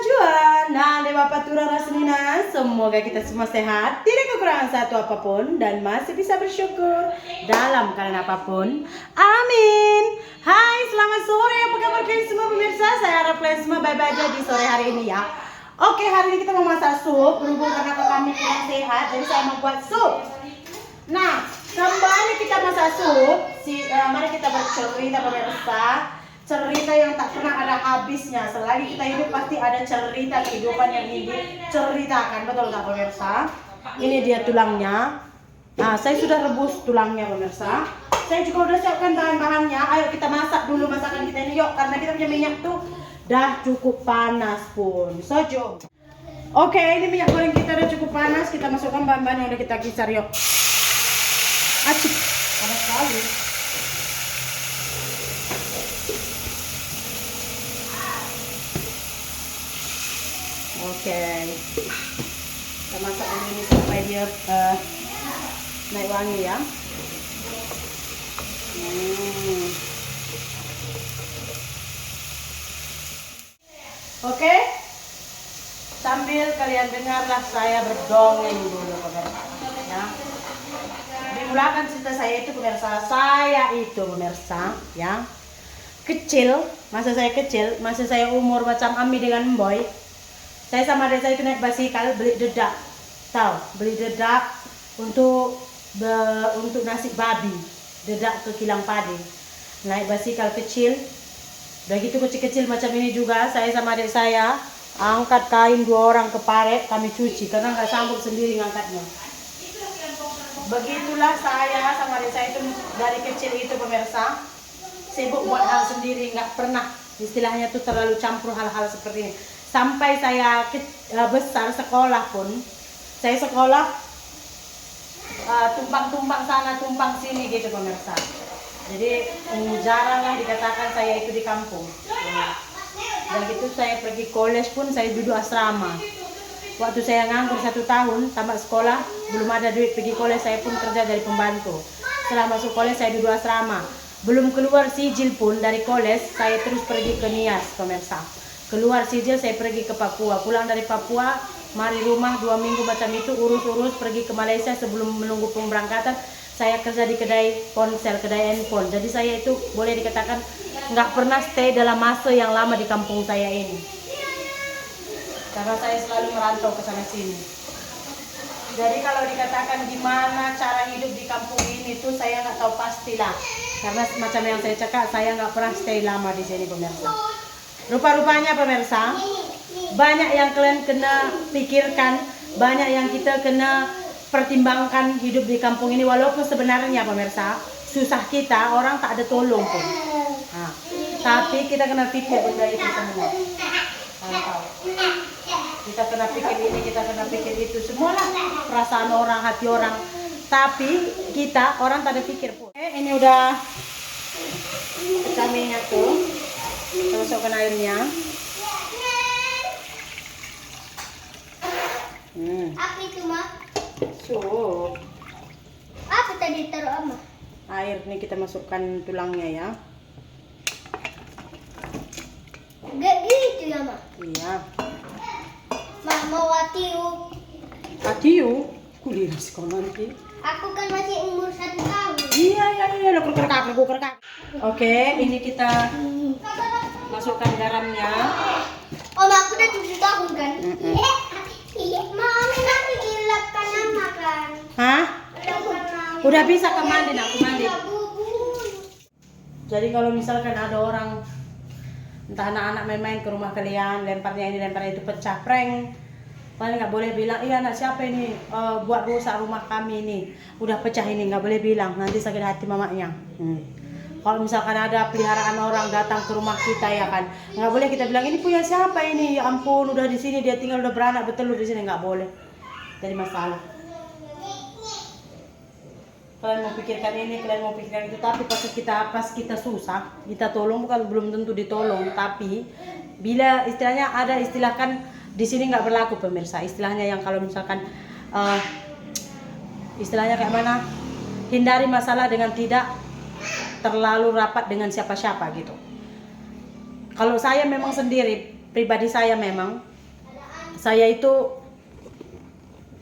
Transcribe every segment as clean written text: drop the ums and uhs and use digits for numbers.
Juan, nah Bapak Turun Rasulina, semoga kita semua sehat, tidak kekurangan satu apapun, dan masih bisa bersyukur dalam keadaan apapun. Amin. Hai, selamat sore, apa kabar kalian semua pemirsa? Saya harap kalian semua baik-baik aja di sore hari ini ya. Oke, hari ini kita mau masak sup, berhubung karena kami kurang sehat, jadi saya mau buat sup. Nah, kembali kita masak sup, mari kita bercerita pemirsa. Cerita yang tak pernah ada habisnya. Selagi kita hidup pasti ada cerita kehidupan yang diceritakan. Betul nggak pemirsa? Ini dia tulangnya. Nah, saya sudah rebus tulangnya pemirsa. Saya juga udah siapkan bahan-bahannya. Ayo kita masak dulu masakan kita ini yuk. Karena kita punya minyak tuh dah cukup panas pun. Sojo. Oke, ini minyak goreng kita udah cukup panas. Kita masukkan bahan-bahan yang udah kita kisar yuk. Acik. Panas sekali. Oke, kita masak ini sampai dia naik wangi ya. Oke, sambil kalian dengarlah saya berdongeng dulu pemirsa ya. Dimulakan cerita saya itu pemirsa, ya kecil, masa saya umur macam Ami dengan Boy. Saya sama adik saya itu naik basikal beli dedak, beli dedak untuk nasi babi, dedak ke kilang padi. Naik basikal kecil, udah gitu kecil-kecil macam ini juga. Saya sama adik saya angkat kain 2 orang ke paret, kami cuci karena nggak sanggup sendiri ngangkatnya. Begitulah saya sama adik saya itu dari kecil itu pemirsa, sibuk buat hal sendiri, nggak pernah istilahnya tuh terlalu campur hal-hal seperti ini. Sampai saya besar sekolah pun, saya sekolah tumpang-tumpang sana, tumpang sini gitu pemirsa. Jadi jarang lah dikatakan saya itu di kampung. Dan gitu saya pergi college pun saya duduk asrama. Waktu saya nganggur 1 tahun tamat sekolah, belum ada duit pergi college, saya pun kerja dari pembantu. Setelah masuk college saya duduk asrama. Belum keluar sijil pun dari college, saya terus pergi ke Nias pemirsa. Keluar sijil saya pergi ke Papua, pulang dari Papua, mari rumah 2 minggu macam itu, urus-urus pergi ke Malaysia. Sebelum menunggu pemberangkatan saya kerja di kedai ponsel, kedai handphone. Jadi saya itu boleh dikatakan nggak pernah stay dalam masa yang lama di kampung saya ini, karena saya selalu merantau ke sana sini. Jadi kalau dikatakan gimana cara hidup di kampung ini tuh saya nggak tahu pastilah, karena macam yang saya cakap, saya nggak pernah stay lama di sini pemirsa. Rupa-rupanya pemirsa, banyak yang kalian kena pikirkan, banyak yang kita kena pertimbangkan hidup di kampung ini. Walaupun sebenarnya pemirsa, susah kita, orang tak ada tolong pun. Nah, tapi kita kena pikir benda itu semua. Kalian tahu. Kita kena pikir ini, kita kena pikir itu, semualah perasaan orang, hati orang. Tapi kita, orang tak ada pikir pun. Ini udah pecah minyak tuh. Kita masukkan airnya. Apa itu, Ma? Sup. Apa tadi taruh Ama? Air nih kita masukkan tulangnya ya. Gak gitu ya, Ma? Iya. Ma, mau watiu. Atiu, kuliah sekolah nanti. Aku kan masih umur 1 tahun. Iya, lo kerkak. Oke, ini kita masukkan garamnya. Om, aku udah 7 tahun kan? Iya, Mami nanti dilapkan nama kan? Hah? Udah bisa ke mandi, nak mandi. Bubur. Jadi kalau misalkan ada orang, entah anak-anak main-main ke rumah kalian, lemparnya ini, lemparnya itu, pecah prank, kalian nggak boleh bilang, iya anak siapa ini buat rusak rumah kami ini, udah pecah ini, nggak boleh bilang, nanti sakit hati mamanya. Kalau misalkan ada peliharaan orang datang ke rumah kita ya kan, nggak boleh kita bilang ini punya siapa ini, ya ampun udah di sini dia tinggal, udah beranak bertelur di sini, nggak boleh, jadi masalah. Kalian mau pikirkan ini, kalian mau pikirkan itu, tapi pas kita susah, kita tolong, bukan belum tentu ditolong, tapi bila istilahnya ada istilahkan di sini nggak berlaku pemirsa, istilahnya yang kalau misalkan istilahnya kayak mana, hindari masalah dengan tidak terlalu rapat dengan siapa-siapa gitu. Kalau saya memang sendiri pribadi saya memang, saya itu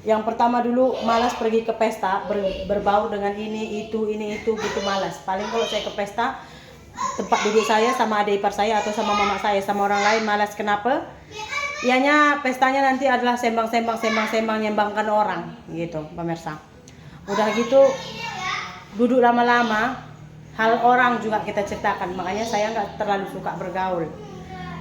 yang pertama dulu malas pergi ke pesta, berbaur dengan ini itu gitu, malas. Paling kalau saya ke pesta, tempat duduk saya sama adik ipar saya atau sama mama saya, sama orang lain malas. Kenapa? Ianya pestanya nanti adalah sembang nyembangkan orang gitu, pemirsa. Udah gitu duduk lama-lama, hal orang juga kita ceritakan. Makanya saya nggak terlalu suka bergaul.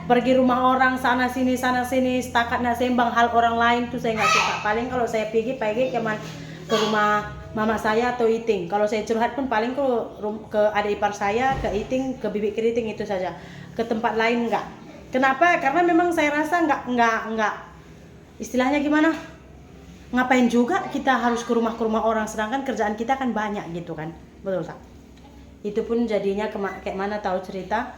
Pergi rumah orang sana sini setakat nak sembang hal orang lain tuh saya nggak suka. Paling kalau saya pergi ke rumah mama saya atau Iting. Kalau saya curhat pun paling ke adik ipar saya, ke Iting, ke bibi keriting, itu saja. Ke tempat lain enggak. Kenapa? Karena memang saya rasa enggak istilahnya gimana? Ngapain juga kita harus ke rumah orang, sedangkan kerjaan kita kan banyak gitu kan. Betul tak? Itu pun jadinya kayak mana tahu cerita,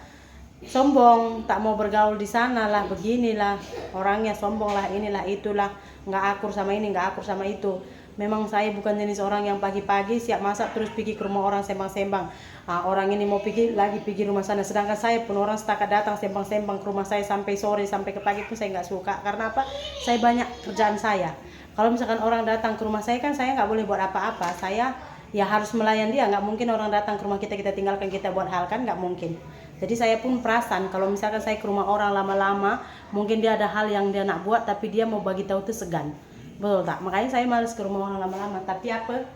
sombong, tak mau bergaul di sana lah, beginilah orangnya, sombong lah, inilah itulah, nggak akur sama ini, nggak akur sama itu. Memang saya bukan jenis orang yang pagi-pagi siap masak terus pergi ke rumah orang sembang-sembang. Orang ini mau pergi rumah sana, sedangkan saya pun orang setakat datang sembang-sembang ke rumah saya sampai sore, sampai ke pagi pun saya nggak suka. Karena apa? Saya banyak kerjaan saya. Kalau misalkan orang datang ke rumah saya kan saya nggak boleh buat apa-apa. Saya ya harus melayan dia. Nggak mungkin orang datang ke rumah kita tinggalkan kita buat hal, kan nggak mungkin. Jadi saya pun perasan kalau misalkan saya ke rumah orang lama-lama, mungkin dia ada hal yang dia nak buat tapi dia mau bagi tahu tuh segan. Betul tak? Makanya saya males ke rumah orang lama-lama. Tapi apa?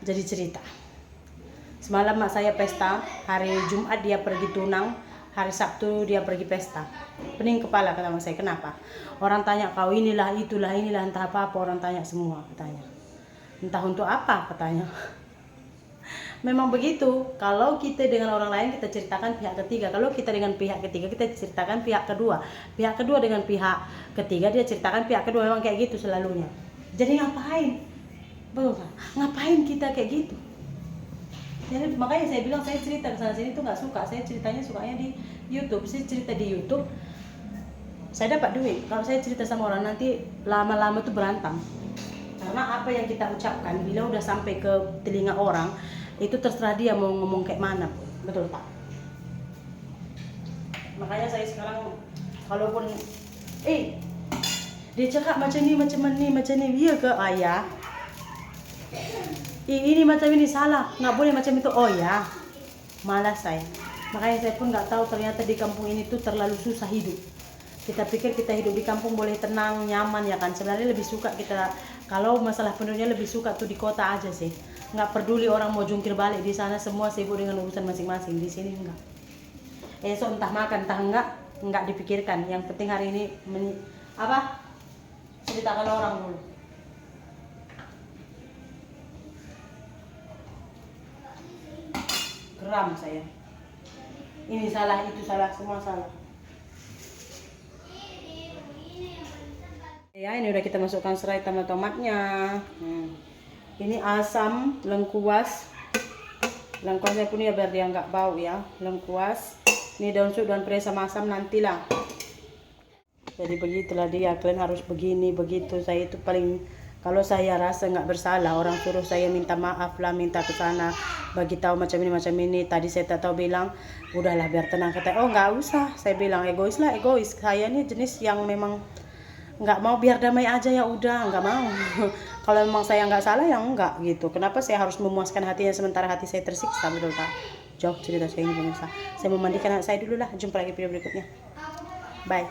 Jadi cerita. Semalam mak saya pesta, hari Jumat dia pergi tunang, hari Sabtu dia pergi pesta. Pening kepala kata mak saya, kenapa? Orang tanya kau inilah, itulah, inilah, entah apa orang tanya semua katanya. Entah untuk apa katanya. Memang begitu, kalau kita dengan orang lain kita ceritakan pihak ketiga, kalau kita dengan pihak ketiga kita ceritakan pihak kedua dengan pihak ketiga dia ceritakan pihak kedua, memang kayak gitu selalunya. Jadi ngapain? Betul kan? Ngapain kita kayak gitu? Jadi makanya saya bilang saya cerita ke sana sini tuh nggak suka, saya ceritanya sukanya di YouTube. Saya cerita di YouTube, saya dapat duit. Kalau saya cerita sama orang nanti lama-lama tuh berantem. Karena apa yang kita ucapkan bila udah sampai ke telinga orang, itu terserah dia mau ngomong kayak mana, betul tak? Makanya saya sekarang kalaupun dia cakap macam ni, iya ke ayah? Ini macam ini salah, nggak boleh macam itu. Oh ya, malas saya. Makanya saya pun nggak tahu ternyata di kampung ini tuh terlalu susah hidup. Kita pikir kita hidup di kampung boleh tenang, nyaman ya kan? Sebenarnya lebih suka kita, kalau masalah penuhnya lebih suka tuh di kota aja sih. Nggak peduli orang mau jungkir balik di sana, semua sibuk dengan urusan masing-masing. Di sini enggak. Esok entah makan entah enggak dipikirkan. Yang penting hari ini ceritakan orang dulu. Geram saya. Ini salah, itu salah, semua salah. Ya, ini udah kita masukkan serai tomatnya. Ini asam, lengkuas. Lengkuasnya pun ya biar dia nggak bau ya. Lengkuas. Ini daun sup, daun pere sama asam nantilah. Jadi begitulah dia. Kalian harus begini, begitu. Saya itu paling, kalau saya rasa nggak bersalah, orang suruh saya minta maaf lah, minta ke sana, bagi tahu macam ini. Tadi saya tak tahu bilang, udahlah biar tenang. Kata, oh nggak usah. Saya bilang egois. Saya ini jenis yang memang nggak mau, biar damai aja ya udah, nggak mau. Kalau memang saya nggak salah ya enggak gitu. Kenapa saya harus memuaskan hatinya sementara hati saya tersiksa, betul tak? Jauh cerita saya ini pemirsa. Saya memandikan anak saya dulu lah. Jumpa lagi video berikutnya. Bye.